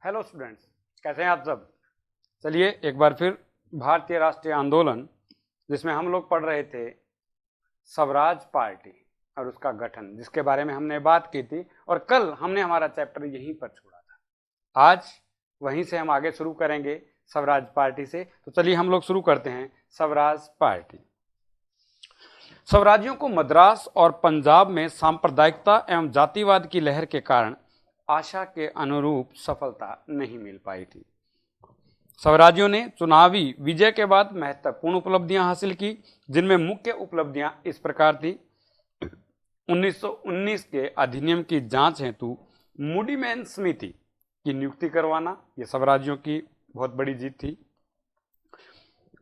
Hello students, कैसे हैं आप सब। चलिए एक बार फिर भारतीय राष्ट्रीय आंदोलन, जिसमें हम लोग पढ़ रहे थे स्वराज पार्टी और उसका गठन, जिसके बारे में हमने बात की थी और कल हमने हमारा चैप्टर यहीं पर छोड़ा था। आज वहीं से हम आगे शुरू करेंगे स्वराज पार्टी से। तो चलिए हम लोग शुरू करते हैं स्वराज पार्टी। स्वराज्यों को मद्रास और पंजाब में सांप्रदायिकता एवं जातिवाद की लहर के कारण आशा के अनुरूप सफलता नहीं मिल पाई थी। स्वराज्यों ने चुनावी विजय के बाद महत्वपूर्ण उपलब्धियां हासिल की, जिनमें मुख्य उपलब्धियां इस प्रकार थी। 1919 के अधिनियम की जांच हेतु मूडीमैन समिति की नियुक्ति करवाना, यह स्वराज्यों की बहुत बड़ी जीत थी।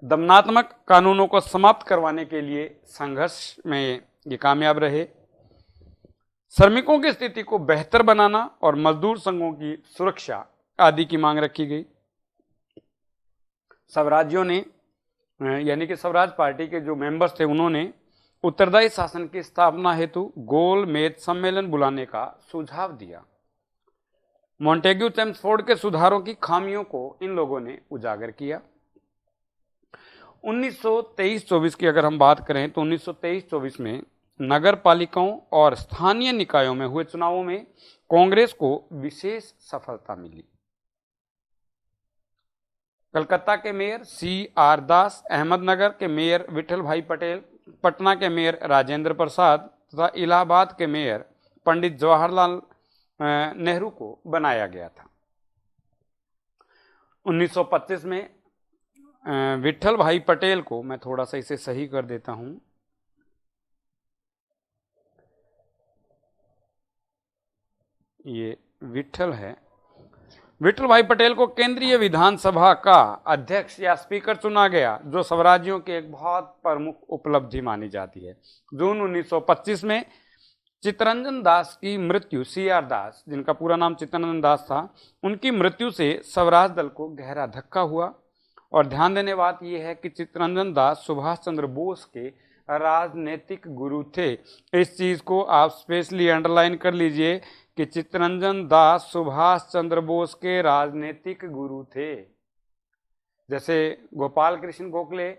दमनात्मक कानूनों को समाप्त करवाने के लिए संघर्ष में ये कामयाब रहे। श्रमिकों की स्थिति को बेहतर बनाना और मजदूर संघों की सुरक्षा आदि की मांग रखी गई। स्वराज्यों ने यानी कि स्वराज पार्टी के जो मेंबर्स थे, उन्होंने उत्तरदायी शासन की स्थापना हेतु गोल मेज सम्मेलन बुलाने का सुझाव दिया। मॉन्टेग्यू चेम्सफोर्ड के सुधारों की खामियों को इन लोगों ने उजागर किया। 1923-24 की अगर हम बात करें तो 1923-24 में नगर पालिकाओं और स्थानीय निकायों में हुए चुनावों में कांग्रेस को विशेष सफलता मिली। कलकत्ता के मेयर C.R. दास, अहमदनगर के मेयर विठल भाई पटेल, पटना के मेयर राजेंद्र प्रसाद तथा इलाहाबाद के मेयर पंडित जवाहरलाल नेहरू को बनाया गया था। 1925 में विठल भाई पटेल को, मैं थोड़ा सा इसे सही कर देता हूं, ये विठल है, विठल भाई पटेल को केंद्रीय विधानसभा का अध्यक्ष या स्पीकर चुना गया, जो स्वराज्यों की एक बहुत प्रमुख उपलब्धि मानी जाती है। जून 1925 में चित्तरंजन दास की मृत्यु, C.R. दास, जिनका पूरा नाम चित्तरंजन दास था, उनकी मृत्यु से स्वराज दल को गहरा धक्का हुआ। और ध्यान देने बात यह है कि चित्तरंजन दास सुभाष चंद्र बोस के राजनीतिक गुरु थे। इस चीज को आप स्पेशली अंडरलाइन कर लीजिए कि चित्तरंजन दास सुभाष चंद्र बोस के राजनीतिक गुरु थे। जैसे गोपाल कृष्ण गोखले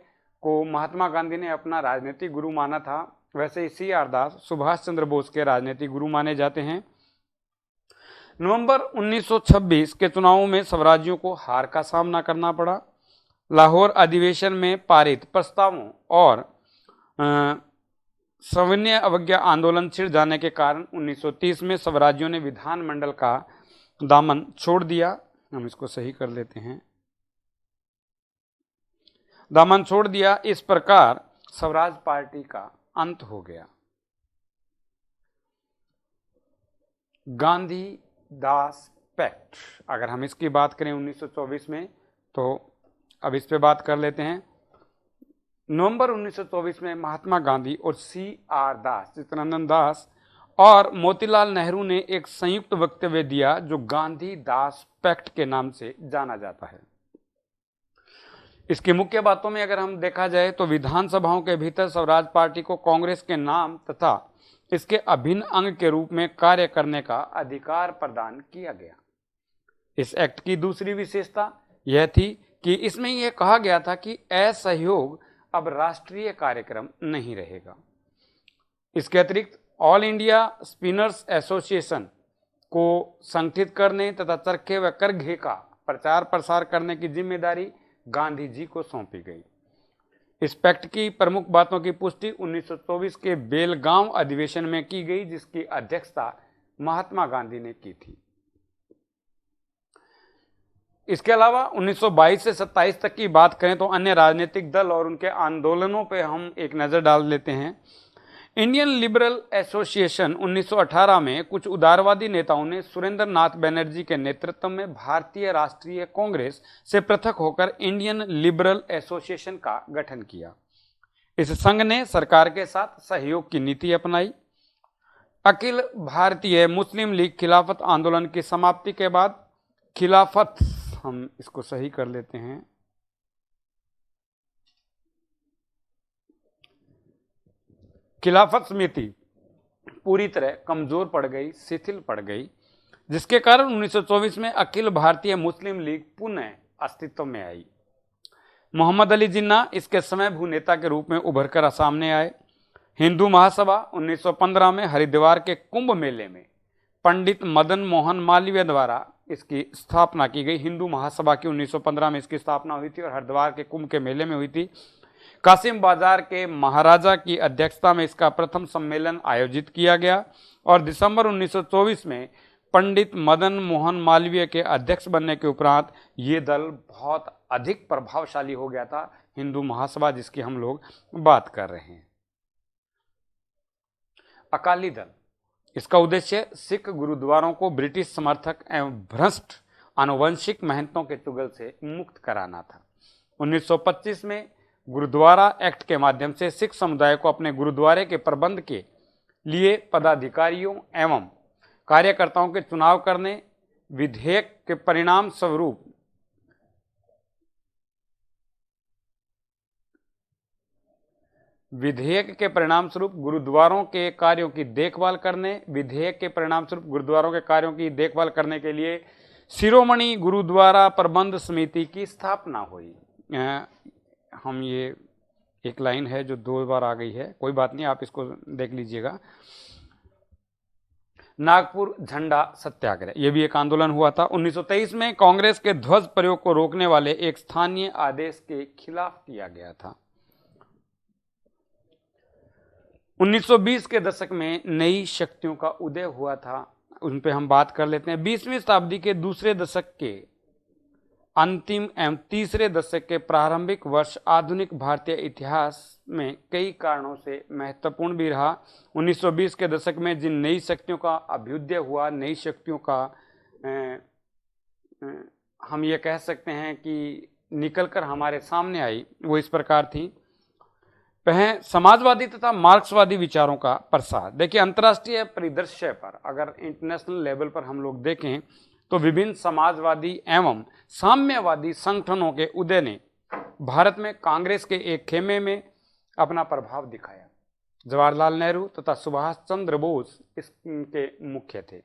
को महात्मा गांधी ने अपना राजनीतिक गुरु माना था, वैसे ही C.R. दास सुभाष चंद्र बोस के राजनीतिक गुरु माने जाते हैं। नवंबर 1926 के चुनावों में स्वराज्यों को हार का सामना करना पड़ा। लाहौर अधिवेशन में पारित प्रस्तावों और सविनय अवज्ञा आंदोलन छिड़ जाने के कारण 1930 में स्वराज्यों ने विधानमंडल का दामन छोड़ दिया। हम इसको सही कर लेते हैं, दामन छोड़ दिया। इस प्रकार स्वराज पार्टी का अंत हो गया। गांधी दास पैक्ट, अगर हम इसकी बात करें 1924 में, तो अब इस पे बात कर लेते हैं। नवंबर 1924 में महात्मा गांधी और C.R. दास, चित्तरंजन दास और मोतीलाल नेहरू ने एक संयुक्त वक्तव्य दिया, जो गांधी दास पैक्ट के नाम से जाना जाता है। इसकी मुख्य बातों में अगर हम देखा जाए तो विधानसभाओं के भीतर स्वराज पार्टी को कांग्रेस के नाम तथा इसके अभिन्न अंग के रूप में कार्य करने का अधिकार प्रदान किया गया। इस एक्ट की दूसरी विशेषता यह थी कि इसमें यह कहा गया था कि असहयोग अब राष्ट्रीय कार्यक्रम नहीं रहेगा। इसके अतिरिक्त ऑल इंडिया स्पिनर्स एसोसिएशन को संगठित करने तथा चरखे व करघे का प्रचार प्रसार करने की जिम्मेदारी गांधी जी को सौंपी गई। इस पैक्ट की प्रमुख बातों की पुष्टि 1924 के बेलगांव अधिवेशन में की गई, जिसकी अध्यक्षता महात्मा गांधी ने की थी। इसके अलावा 1922 से 27 तक की बात करें तो अन्य राजनीतिक दल और उनके आंदोलनों पर हम एक नज़र डाल लेते हैं। इंडियन लिबरल एसोसिएशन 1918 में कुछ उदारवादी नेताओं ने सुरेंद्र नाथ बनर्जी के नेतृत्व में भारतीय राष्ट्रीय कांग्रेस से पृथक होकर इंडियन लिबरल एसोसिएशन का गठन किया। इस संघ ने सरकार के साथ सहयोग की नीति अपनाई। अखिल भारतीय मुस्लिम लीग खिलाफत आंदोलन की समाप्ति के बाद खिलाफत, हम इसको सही कर लेते हैं, खिलाफत समिति पूरी तरह कमजोर पड़ गई, शिथिल पड़ गई। जिसके कारण 1924 में अखिल भारतीय मुस्लिम लीग पुनः अस्तित्व में आई। मोहम्मद अली जिन्ना इसके समय भू नेता के रूप में उभर कर सामने आए। हिंदू महासभा 1915 में हरिद्वार के कुंभ मेले में पंडित मदन मोहन मालवीय द्वारा इसकी स्थापना की गई। हिंदू महासभा की 1915 में इसकी स्थापना हुई थी और हरिद्वार के कुंभ के मेले में हुई थी। कासिम बाजार के महाराजा की अध्यक्षता में इसका प्रथम सम्मेलन आयोजित किया गया और दिसंबर 1924 में पंडित मदन मोहन मालवीय के अध्यक्ष बनने के उपरांत ये दल बहुत अधिक प्रभावशाली हो गया था, हिंदू महासभा जिसकी हम लोग बात कर रहे हैं। अकाली दल, इसका उद्देश्य सिख गुरुद्वारों को ब्रिटिश समर्थक एवं भ्रष्ट आनुवंशिक महंतों के चुगल से मुक्त कराना था। 1925 में गुरुद्वारा एक्ट के माध्यम से सिख समुदाय को अपने गुरुद्वारे के प्रबंध के लिए पदाधिकारियों एवं कार्यकर्ताओं के चुनाव करने, विधेयक के परिणाम स्वरूप गुरुद्वारों के कार्यों की देखभाल करने, विधेयक के परिणाम स्वरूप गुरुद्वारों के कार्यों की देखभाल करने के लिए शिरोमणि गुरुद्वारा प्रबंध समिति की स्थापना हुई। हम ये एक लाइन है जो 2 बार आ गई है, कोई बात नहीं, आप इसको देख लीजिएगा। नागपुर झंडा सत्याग्रह, यह भी एक आंदोलन हुआ था। 1923 में कांग्रेस के ध्वज प्रयोग को रोकने वाले एक स्थानीय आदेश के खिलाफ किया गया था। 1920 के दशक में नई शक्तियों का उदय हुआ था, उन पे हम बात कर लेते हैं। 20वीं शताब्दी के दूसरे दशक के अंतिम एवं तीसरे दशक के प्रारंभिक वर्ष आधुनिक भारतीय इतिहास में कई कारणों से महत्वपूर्ण भी रहा। 1920 के दशक में जिन नई शक्तियों का अभ्युदय हुआ, नई शक्तियों का हम ये कह सकते हैं कि निकलकर हमारे सामने आई, वो इस प्रकार थी। पहले समाजवादी तथा मार्क्सवादी विचारों का प्रसार। देखिए, अंतर्राष्ट्रीय परिदृश्य पर अगर इंटरनेशनल लेवल पर हम लोग देखें तो विभिन्न समाजवादी एवं साम्यवादी संगठनों के उदय ने भारत में कांग्रेस के एक खेमे में अपना प्रभाव दिखाया। जवाहरलाल नेहरू तथा सुभाष चंद्र बोस इसके मुख्य थे।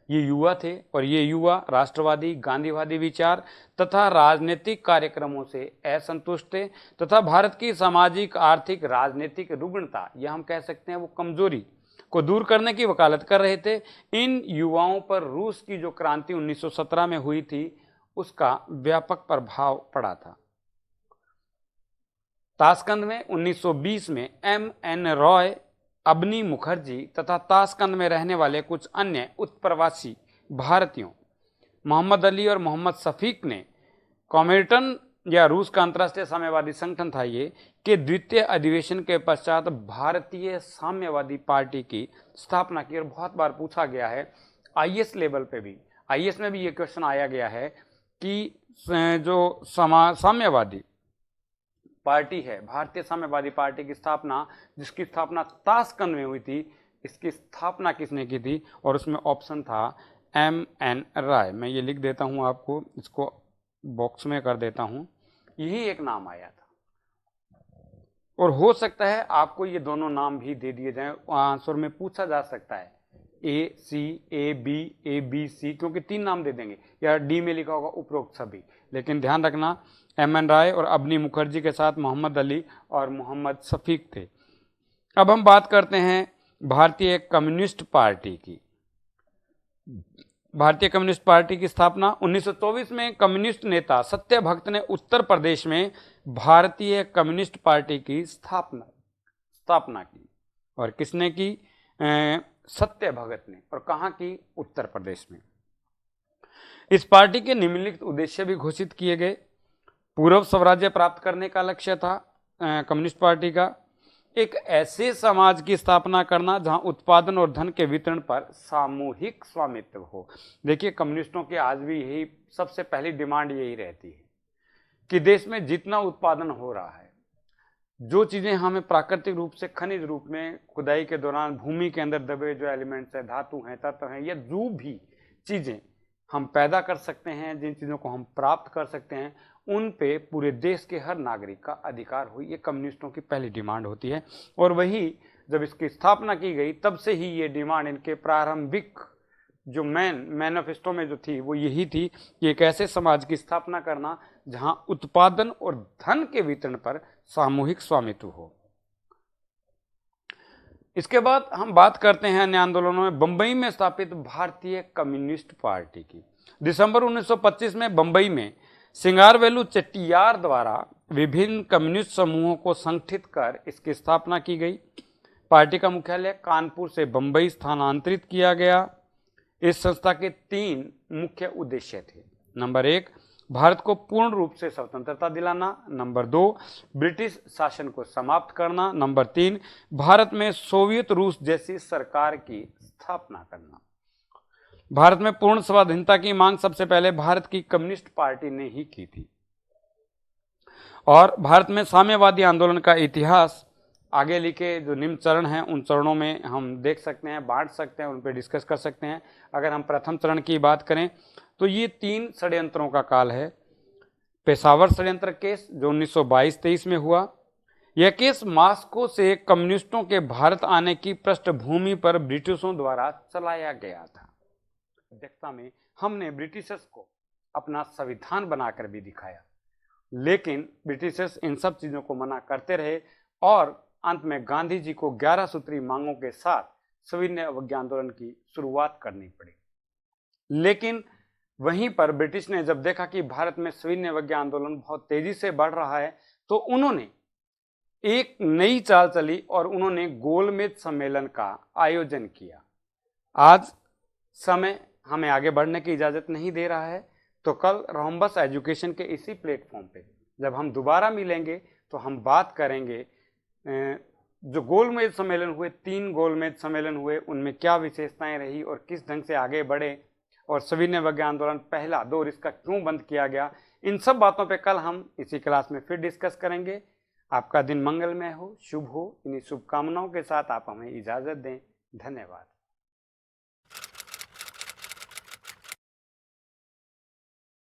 ये युवा थे और ये युवा राष्ट्रवादी, गांधीवादी विचार तथा राजनीतिक कार्यक्रमों से असंतुष्ट थे तथा भारत की सामाजिक, आर्थिक, राजनीतिक रुग्णता या हम कह सकते हैं वो कमजोरी को दूर करने की वकालत कर रहे थे। इन युवाओं पर रूस की जो क्रांति 1917 में हुई थी उसका व्यापक प्रभाव पड़ा था। ताशकंद में 1920 में M.N. रॉय, अबनी मुखर्जी तथा ताशकंद में रहने वाले कुछ अन्य उत्प्रवासी भारतीयों मोहम्मद अली और मोहम्मद शफीक ने कॉमिनटन या रूस का अंतर्राष्ट्रीय साम्यवादी संगठन था ये, के द्वितीय अधिवेशन के पश्चात भारतीय साम्यवादी पार्टी की स्थापना की। और बहुत बार पूछा गया है IAS लेवल पे भी, IAS में भी ये क्वेश्चन आया गया है कि जो साम्यवादी पार्टी है, भारतीय साम्यवादी पार्टी की स्थापना, जिसकी स्थापना ताशकंद में हुई थी, इसकी स्थापना किसने की थी? और उसमें ऑप्शन था M.N. राय। मैं ये लिख देता हूँ, आपको इसको बॉक्स में कर देता हूँ। यही एक नाम आया था और हो सकता है आपको ये दोनों नाम भी दे दिए जाएं, आंसर में पूछा जा सकता है A.C. A.B. A.B.C. क्योंकि 3 नाम दे देंगे या D में लिखा होगा उपरोक्त सभी, लेकिन ध्यान रखना M.N. राय और अबनी मुखर्जी के साथ मोहम्मद अली और मोहम्मद शफीक थे। अब हम बात करते हैं भारतीय कम्युनिस्ट पार्टी की। भारतीय कम्युनिस्ट पार्टी की स्थापना 1924 में कम्युनिस्ट नेता सत्यभक्त ने उत्तर प्रदेश में भारतीय कम्युनिस्ट पार्टी की स्थापना की। और किसने की? सत्यभगत ने। और कहाँ की? उत्तर प्रदेश में। इस पार्टी के निम्नलिखित उद्देश्य भी घोषित किए गए। पूर्व स्वराज्य प्राप्त करने का लक्ष्य था कम्युनिस्ट पार्टी का। एक ऐसे समाज की स्थापना करना जहां उत्पादन और धन के वितरण पर सामूहिक स्वामित्व हो। देखिए, कम्युनिस्टों की आज भी यही सबसे पहली डिमांड यही रहती है कि देश में जितना उत्पादन हो रहा है, जो चीज़ें हमें प्राकृतिक रूप से खनिज रूप में खुदाई के दौरान भूमि के अंदर दबे जो एलिमेंट्स है, धातु हैं, तत्व हैं, या जो भी चीज़ें हम पैदा कर सकते हैं, जिन चीज़ों को हम प्राप्त कर सकते हैं, उन पे पूरे देश के हर नागरिक का अधिकार हो। ये कम्युनिस्टों की पहली डिमांड होती है। और वही जब इसकी स्थापना की गई तब से ही ये डिमांड इनके प्रारंभिक जो मैनिफेस्टो में जो थी वो यही थी कि एक ऐसे समाज की स्थापना करना जहां उत्पादन और धन के वितरण पर सामूहिक स्वामित्व हो। इसके बाद हम बात करते हैं अन्य आंदोलनों में बंबई में स्थापित भारतीय कम्युनिस्ट पार्टी की। दिसंबर 1925 में बंबई में सिंगारवेलु चेट्टियार द्वारा विभिन्न कम्युनिस्ट समूहों को संगठित कर इसकी स्थापना की गई। पार्टी का मुख्यालय कानपुर से बंबई स्थानांतरित किया गया। इस संस्था के 3 मुख्य उद्देश्य थे। नंबर 1, भारत को पूर्ण रूप से स्वतंत्रता दिलाना। नंबर 2, ब्रिटिश शासन को समाप्त करना। नंबर 3, भारत में सोवियत रूस जैसी सरकार की स्थापना करना। भारत में पूर्ण स्वाधीनता की मांग सबसे पहले भारत की कम्युनिस्ट पार्टी ने ही की थी। और भारत में साम्यवादी आंदोलन का इतिहास आगे लिखे जो निम्न चरण हैं उन चरणों में हम देख सकते हैं, बांट सकते हैं, उन पर डिस्कस कर सकते हैं। अगर हम प्रथम चरण की बात करें तो ये 3 षड्यंत्रों का काल है। पेशावर षड्यंत्र केस जो 1922-23 में हुआ। यह केस मास्को से कम्युनिस्टों के भारत आने की पृष्ठभूमि पर ब्रिटिशों द्वारा चलाया गया था। अध्यक्षता में हमने ब्रिटिशर्स को अपना संविधान बनाकर भी दिखाया, लेकिन ब्रिटिशर्स इन सब चीजों को मना करते रहे और अंत में गांधी जी को 11 सूत्री मांगों के साथ सविनय अवज्ञा आंदोलन की शुरुआत करनी पड़ी। लेकिन वहीं पर ब्रिटिश ने जब देखा कि भारत में सविनय अवज्ञा आंदोलन बहुत तेजी से बढ़ रहा है तो उन्होंने एक नई चाल चली और उन्होंने गोलमेज सम्मेलन का आयोजन किया। आज समय हमें आगे बढ़ने की इजाजत नहीं दे रहा है, तो कल रोम्बस एजुकेशन के इसी प्लेटफॉर्म पे जब हम दोबारा मिलेंगे तो हम बात करेंगे जो गोलमेज सम्मेलन हुए, 3 गोलमेज सम्मेलन हुए, उनमें क्या विशेषताएं रही और किस ढंग से आगे बढ़े और सविनय अवज्ञा आंदोलन पहला दौर इसका क्यों बंद किया गया। इन सब बातों पे कल हम इसी क्लास में फिर डिस्कस करेंगे। आपका दिन मंगलमय हो, शुभ हो। इन्हीं शुभकामनाओं के साथ आप हमें इजाजत दें। धन्यवाद।